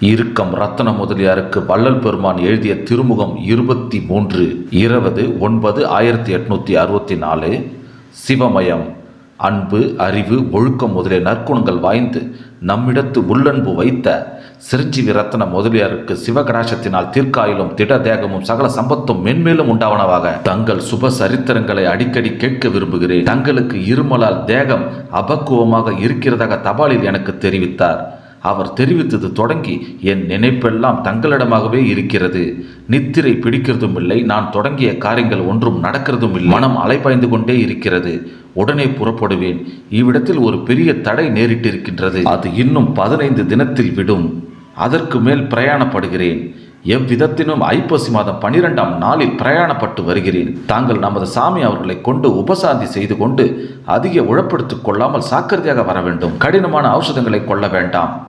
இறுக்கம் ரத்தன முதலியாருக்கு வள்ளல் பெருமான் எழுதிய திருமுகம் 23/9/1864. சிவமயம். அன்பு, அறிவு, ஒழுக்கம் முதலிய நற்குணங்கள் வாய்ந்து நம்மிடத்து உள்ளன்பு வைத்த சிரஞ்சீவி ரத்தன முதலியாருக்கு சிவகடாட்சத்தினால் தீர்க்காயிலும் திட தேகமும் சகல சம்பத்தும் மென்மேலும் உண்டாவனவாக. தங்கள் சுப சரித்திரங்களை அடிக்கடி கேட்க விரும்புகிறேன். தங்களுக்கு இருமலால் தேகம் அபக்குவமாக இருக்கிறதாக தபாலில் எனக்கு தெரிவித்தார். அவர் தெரிவித்தது தொடங்கி என் நினைப்பெல்லாம் தங்களிடமாகவே இருக்கிறது. நித்திரை பிடிக்கிறதும் இல்லை. நான் தொடங்கிய காரியங்கள் ஒன்றும் நடக்கிறதும் இல்லை. மனம் அலைபாய்ந்து கொண்டே இருக்கிறது. உடனே புறப்படுவேன். இவ்விடத்தில் ஒரு பெரிய தடை நேரிட்டிருக்கின்றது. அது இன்னும் 15 தினத்தில் விடும். அதற்கு மேல் பிரயாணப்படுகிறேன். எவ்விதத்தினும் ஐப்பசி மாதம் 12ஆம் நாளில் பிரயாணப்பட்டு வருகிறேன். தாங்கள் நமது சாமி அவர்களை கொண்டு உபசாந்தி செய்து கொண்டு அதிக உழப்படுத்திக் கொள்ளாமல் சாக்கிரதையாக வர வேண்டும். கடினமான ஔஷதங்களை கொள்ள வேண்டாம்.